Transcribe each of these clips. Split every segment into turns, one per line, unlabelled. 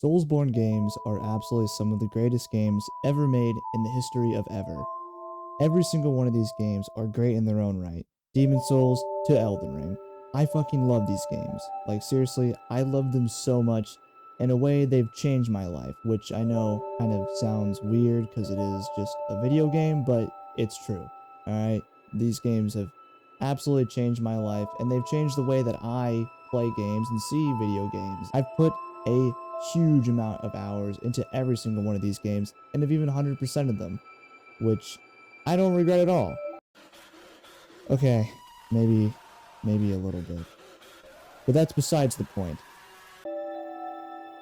Soulsborne games are absolutely some of the greatest games ever made in the history of ever. Every single one of these games are great in their own right. Demon Souls to Elden Ring. I fucking love these games. Like, seriously, I love them so much. In a way, they've changed my life, which I know kind of sounds weird because it is just a video game, but it's true. Alright? These games have absolutely changed my life, and they've changed the way that I play games and see video games. I've put a huge amount of hours into every single one of these games, and have even 100% of them, which I don't regret at all. Okay, maybe a little bit. But that's besides the point.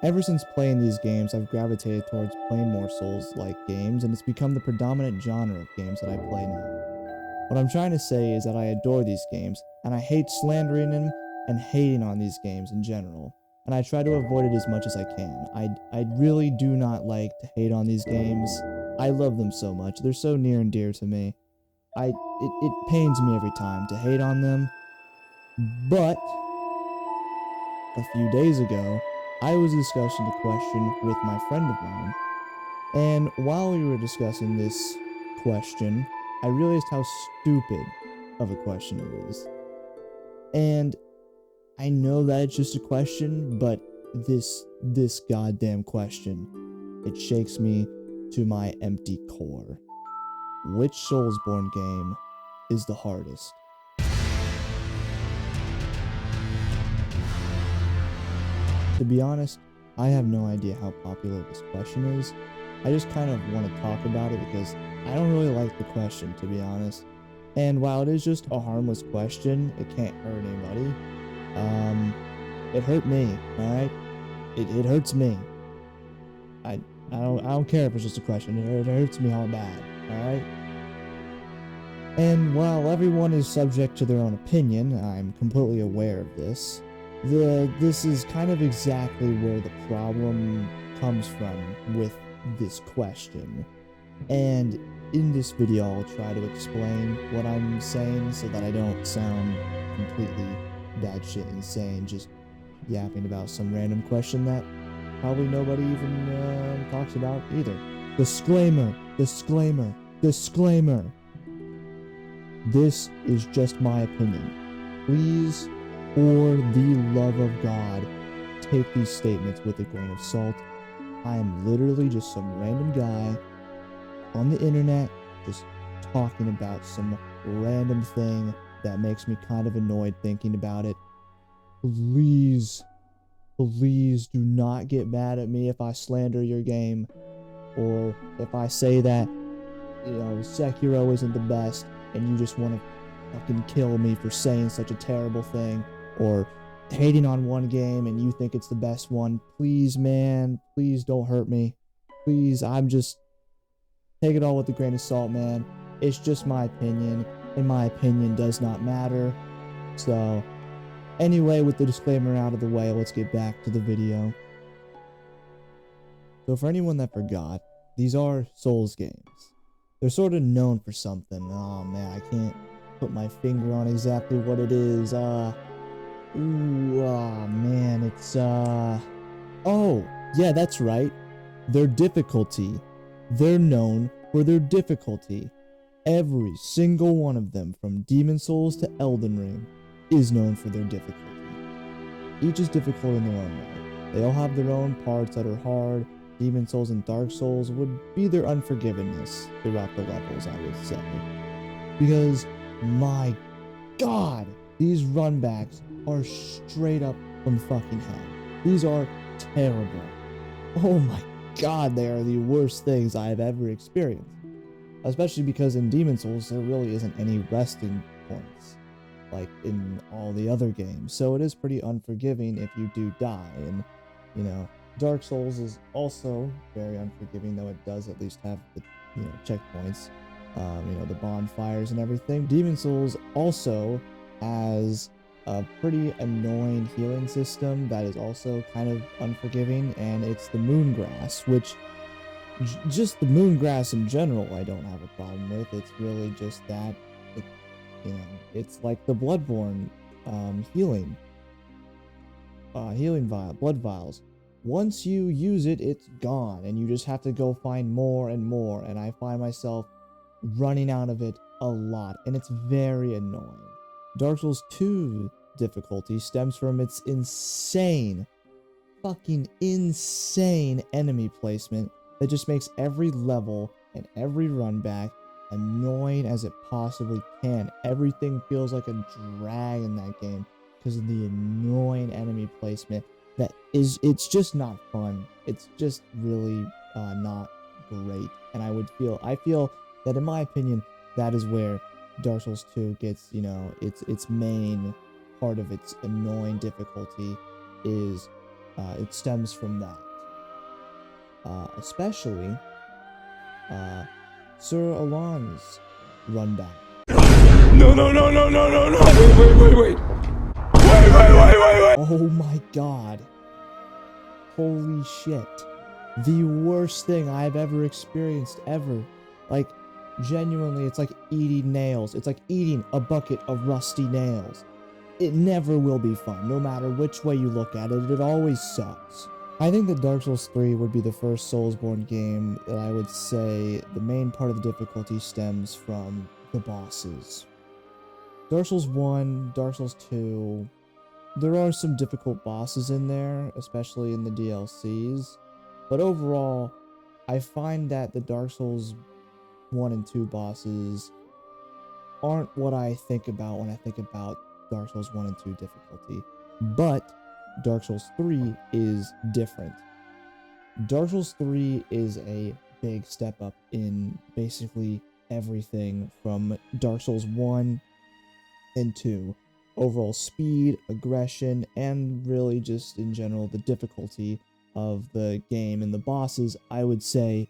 Ever since playing these games, I've gravitated towards playing more Souls-like games, and it's become the predominant genre of games that I play now. What I'm trying to say is that I adore these games, and I hate slandering them and hating on these games in general. And I try to avoid it as much as I can. I really do not like to hate on these games. I love them so much. They're so near and dear to me. It pains me every time to hate on them. But a few days ago, I was discussing a question with my friend of mine. And while we were discussing this question, I realized how stupid of a question it is. And I know that it's just a question, but this goddamn question, it shakes me to my empty core. Which Soulsborne game is the hardest? To be honest, I have no idea how popular this question is. I just kind of want to talk about it because I don't really like the question, to be honest. And while it is just a harmless question, it can't hurt anybody. It hurt me, alright? It hurts me. I don't care if it's just a question. It hurts me all bad, alright? And while everyone is subject to their own opinion, I'm completely aware of this. This is kind of exactly where the problem comes from with this question. And in this video, I'll try to explain what I'm saying so that I don't sound completely batshit insane, just yapping about some random question that probably nobody even talks about either. Disclaimer, disclaimer, disclaimer. This is just my opinion. Please, for the love of God, take these statements with a grain of salt. I am literally just some random guy on the internet just talking about some random thing that makes me kind of annoyed thinking about it. Please do not get mad at me if I slander your game, or if I say that, Sekiro isn't the best and you just want to fucking kill me for saying such a terrible thing, or hating on one game and you think it's the best one. Please, man, please don't hurt me. Please, take it all with a grain of salt, man. It's just my opinion, and my opinion does not matter. So, anyway, with the disclaimer out of the way, let's get back to the video. So for anyone that forgot, these are Souls games. They're sort of known for something. Oh man, I can't put my finger on exactly what it is. Man, it's oh, yeah, that's right. Their difficulty. They're known for their difficulty. Every single one of them, from Demon Souls to Elden Ring, is known for their difficulty. Each is difficult in their own way. They all have their own parts that are hard. Demon Souls and Dark Souls would be their unforgiveness throughout the levels, I would say. Because, my God, these runbacks are straight up from fucking hell. These are terrible. Oh my God, they are the worst things I have ever experienced. Especially because in Demon Souls, there really isn't any resting points, like in all the other games. So it is pretty unforgiving if you do die. And, Dark Souls is also very unforgiving, though it does at least have the, checkpoints, the bonfires and everything. Demon Souls also has a pretty annoying healing system that is also kind of unforgiving, and it's the Moongrass, which just the Moongrass in general I don't have a problem with. It's really just that it's like the BloodBorne healing blood vials. once you use it, it's gone, and you just have to go find more and more, and I find myself running out of it a lot, and it's very annoying. Dark Souls 2 difficulty stems from its insane, fucking insane enemy placement that just makes every level and every run back annoying as it possibly can. Everything feels like a drag in that game because of the annoying enemy placement it's just not fun. It's just really not great. And I feel that, in my opinion, that is where Dark Souls 2 gets, its main part of its annoying difficulty is it stems from that. Especially Sir Alon's run back.
No. Wait. Wait.
Oh my god. Holy shit. The worst thing I've ever experienced ever. Like, genuinely, it's like eating nails. It's like eating a bucket of rusty nails. It never will be fun, no matter which way you look at it. It always sucks. I think that Dark Souls 3 would be the first Soulsborne game that I would say the main part of the difficulty stems from the bosses. Dark Souls 1, Dark Souls 2, there are some difficult bosses in there, especially in the DLCs, but overall, I find that the Dark Souls 1 and 2 bosses aren't what I think about when I think about Dark Souls 1 and 2 difficulty, but Dark Souls 3 is different. Dark Souls 3 is a big step up in basically everything from Dark Souls 1 and 2. Overall speed, aggression, and really just in general the difficulty of the game and the bosses, I would say,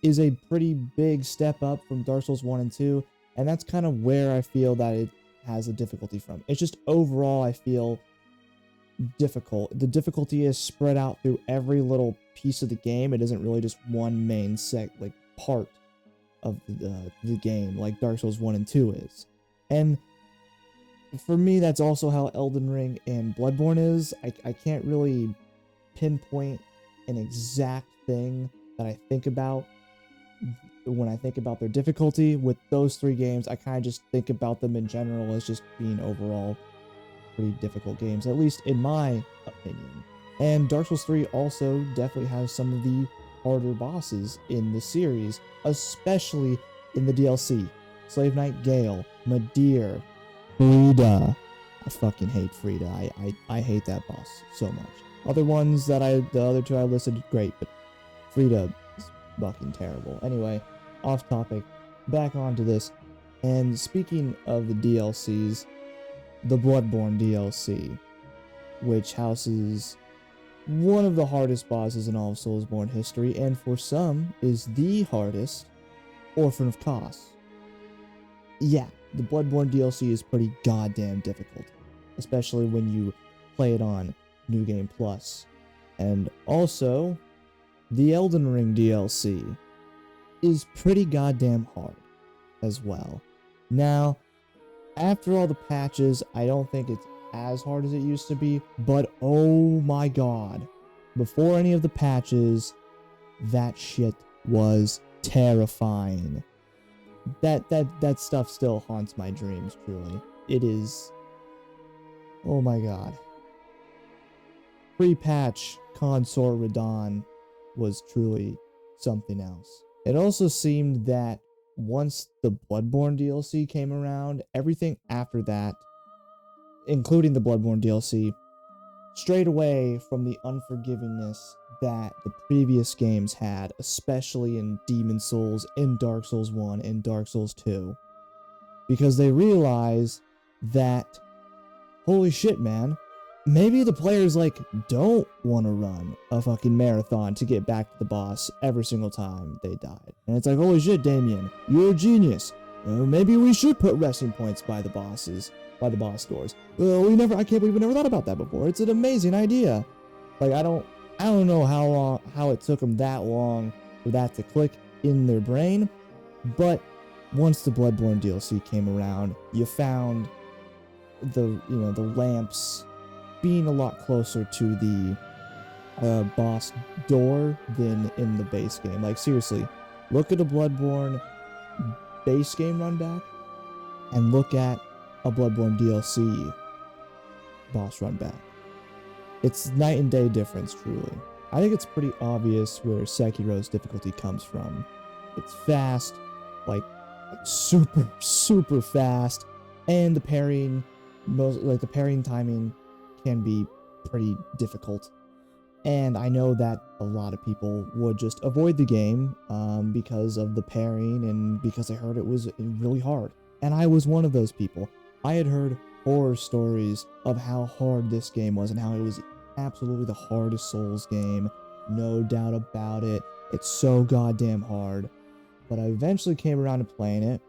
is a pretty big step up from Dark Souls 1 and 2, and that's kind of where I feel that it has a difficulty from. It's just overall, I feel difficult. The difficulty is spread out through every little piece of the game. It isn't really just one main part of the game like Dark Souls 1 and 2 is. And for me, that's also how Elden Ring and BloodBorne is. I can't really pinpoint an exact thing that I think about when I think about their difficulty. With those three games, I kind of just think about them in general as just being overall pretty difficult games, at least in my opinion. And Dark Souls 3 also definitely has some of the harder bosses in the series, especially in the DLC. Slave Knight Gale, Madir, Frida. I fucking hate Frida. I hate that boss so much. Other ones the other two I listed, great, but Frida is fucking terrible. Anyway, off topic, back onto this. And speaking of the DLCs, the BloodBorne DLC, which houses one of the hardest bosses in all of Soulsborne history, and for some is the hardest, Orphan of Kos. Yeah, the BloodBorne DLC is pretty goddamn difficult, especially when you play it on New Game Plus. And also, the Elden Ring DLC is pretty goddamn hard as well. Now, after all the patches, I don't think it's as hard as it used to be, but oh my god, before any of the patches, that shit was terrifying. That stuff still haunts my dreams, truly. It is, oh my god. Pre-patch Consort Radahn was truly something else. It also seemed that once the BloodBorne DLC came around, everything after that, including the BloodBorne DLC, strayed away from the unforgivingness that the previous games had, especially in Demon Souls, in Dark Souls 1, and Dark Souls 2. Because they realized that, holy shit, man, maybe the players, don't want to run a fucking marathon to get back to the boss every single time they died. And it's like, holy shit, Damien, you're a genius. Maybe we should put resting points by the boss doors. I can't believe we never thought about that before. It's an amazing idea. I don't know how it took them that long for that to click in their brain, but once the BloodBorne DLC came around, you found the lamps being a lot closer to the boss door than in the base game. Like, seriously, look at a BloodBorne base game run back and look at a BloodBorne DLC boss run back. It's night and day difference, truly. I think it's pretty obvious where Sekiro's difficulty comes from. It's fast, like super, super fast, and the parrying, the parrying timing can be pretty difficult. And I know that a lot of people would just avoid the game because of the parrying and because I heard it was really hard. And I was one of those people. I had heard horror stories of how hard this game was and how it was absolutely the hardest Souls game. No doubt about it. It's so goddamn hard. But I eventually came around to playing it,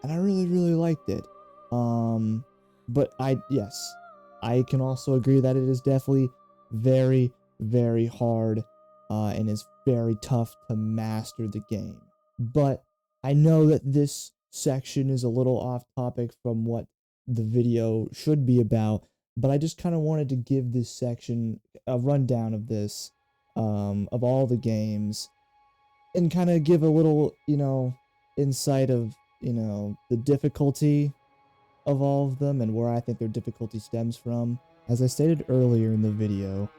and I really, really liked it. But yes, I can also agree that it is definitely very, very hard and is very tough to master the game. But I know that this section is a little off topic from what the video should be about, but I just kind of wanted to give this section a rundown of this, of all the games, and kind of give a little, insight of, the difficulty of all of them and where I think their difficulty stems from. As I stated earlier in the video,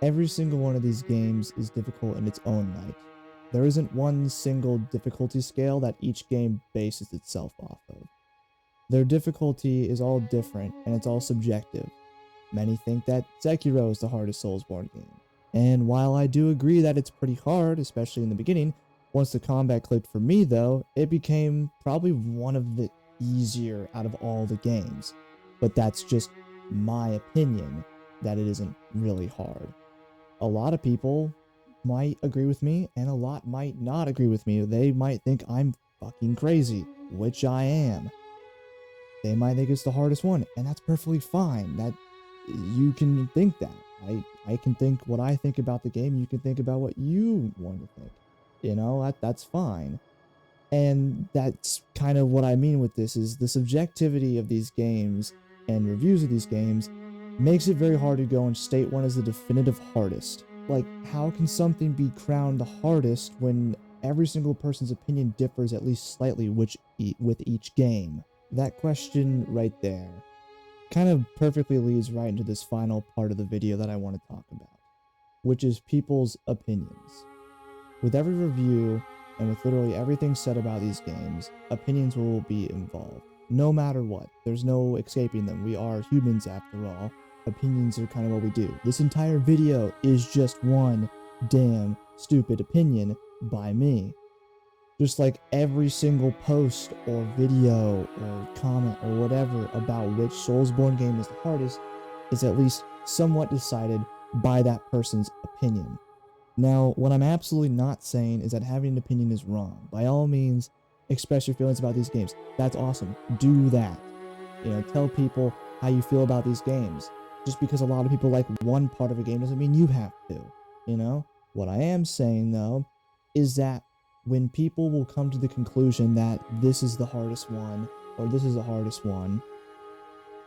every single one of these games is difficult in its own right. There isn't one single difficulty scale that each game bases itself off of. Their difficulty is all different and it's all subjective. Many think that Sekiro is the hardest Soulsborne game. And while I do agree that it's pretty hard, especially in the beginning, once the combat clicked for me though, it became probably one of the easier out of all the games. But that's just my opinion, that it isn't really hard. A lot of people might agree with me, and a lot might not agree with me. They might think I'm fucking crazy, which I am. They might think it's the hardest one, and that's perfectly fine. That you can think that. I can think what I think about the game. You can think about what you want to think. That's fine. And that's kind of what I mean with this, is the subjectivity of these games and reviews of these games makes it very hard to go and state one as the definitive hardest. Like, how can something be crowned the hardest when every single person's opinion differs at least slightly with each game? That question right there kind of perfectly leads right into this final part of the video that I want to talk about, which is people's opinions. With every review, and with literally everything said about these games, opinions will be involved. No matter what. There's no escaping them. We are humans after all. Opinions are kind of what we do. This entire video is just one damn stupid opinion by me. Just like every single post or video or comment or whatever about which Soulsborne game is the hardest is at least somewhat decided by that person's opinion. Now, what I'm absolutely not saying is that having an opinion is wrong. By all means, express your feelings about these games. That's awesome. Do that. Tell people how you feel about these games. Just because a lot of people like one part of a game doesn't mean you have to. What I am saying, though, is that when people will come to the conclusion that this is the hardest one, or this is the hardest one,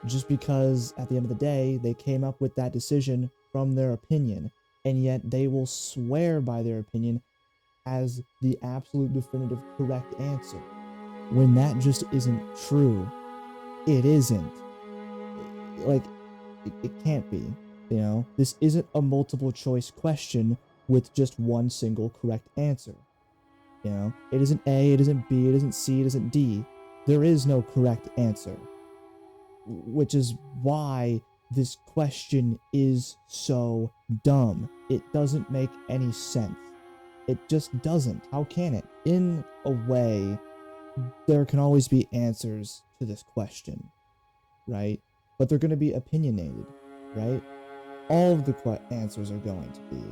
just because at the end of the day, they came up with that decision from their opinion, and yet they will swear by their opinion as the absolute definitive correct answer, when that just isn't true. It isn't. Like, it can't be, This isn't a multiple choice question with just one single correct answer. It isn't A, it isn't B, it isn't C, it isn't D. There is no correct answer. Which is why this question is so dumb. It doesn't make any sense. It just doesn't. How can it? In a way, there can always be answers to this question, right? But they're going to be opinionated, right? All of the answers are going to be.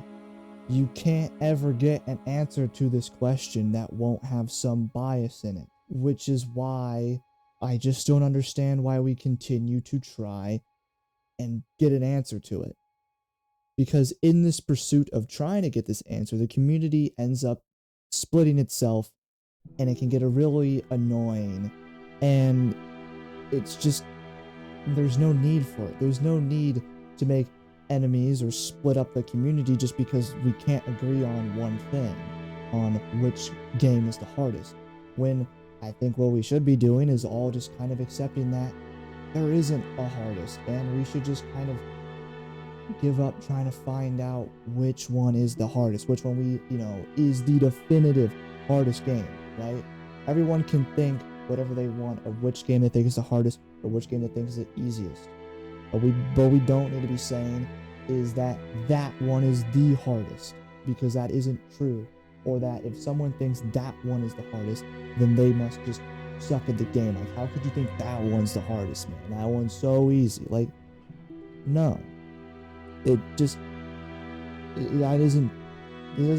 You can't ever get an answer to this question that won't have some bias in it, which is why I just don't understand why we continue to try and get an answer to it. Because in this pursuit of trying to get this answer, the community ends up splitting itself, and it can get really annoying. And it's just, there's no need for it. There's no need to make enemies or split up the community just because we can't agree on one thing, on which game is the hardest. When I think what we should be doing is all just kind of accepting that there isn't a hardest, and we should just kind of give up trying to find out which one is the hardest, which one is the definitive hardest game, right? Everyone can think whatever they want of which game they think is the hardest or which game they think is the easiest. But we don't need to be saying is that one is the hardest, because that isn't true. Or that if someone thinks that one is the hardest, then they must just suck at the game. Like, how could you think that one's the hardest, man? That one's so easy. Like, no. It doesn't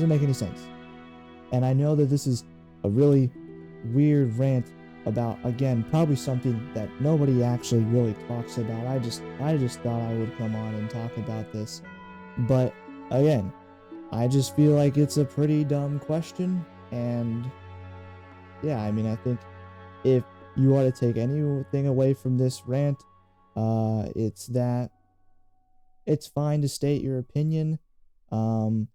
make any sense. And I know that this is a really weird rant about, again, probably something that nobody actually really talks about. I just thought I would come on and talk about this. But again, I just feel like it's a pretty dumb question, and yeah, I mean, I think if you want to take anything away from this rant, it's that it's fine to state your opinion, but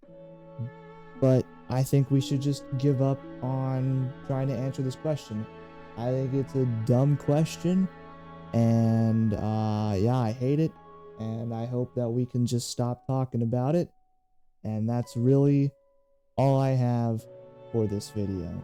I think we should just give up on trying to answer this question. I think it's a dumb question, and yeah, I hate it, and I hope that we can just stop talking about it. And that's really all I have for this video.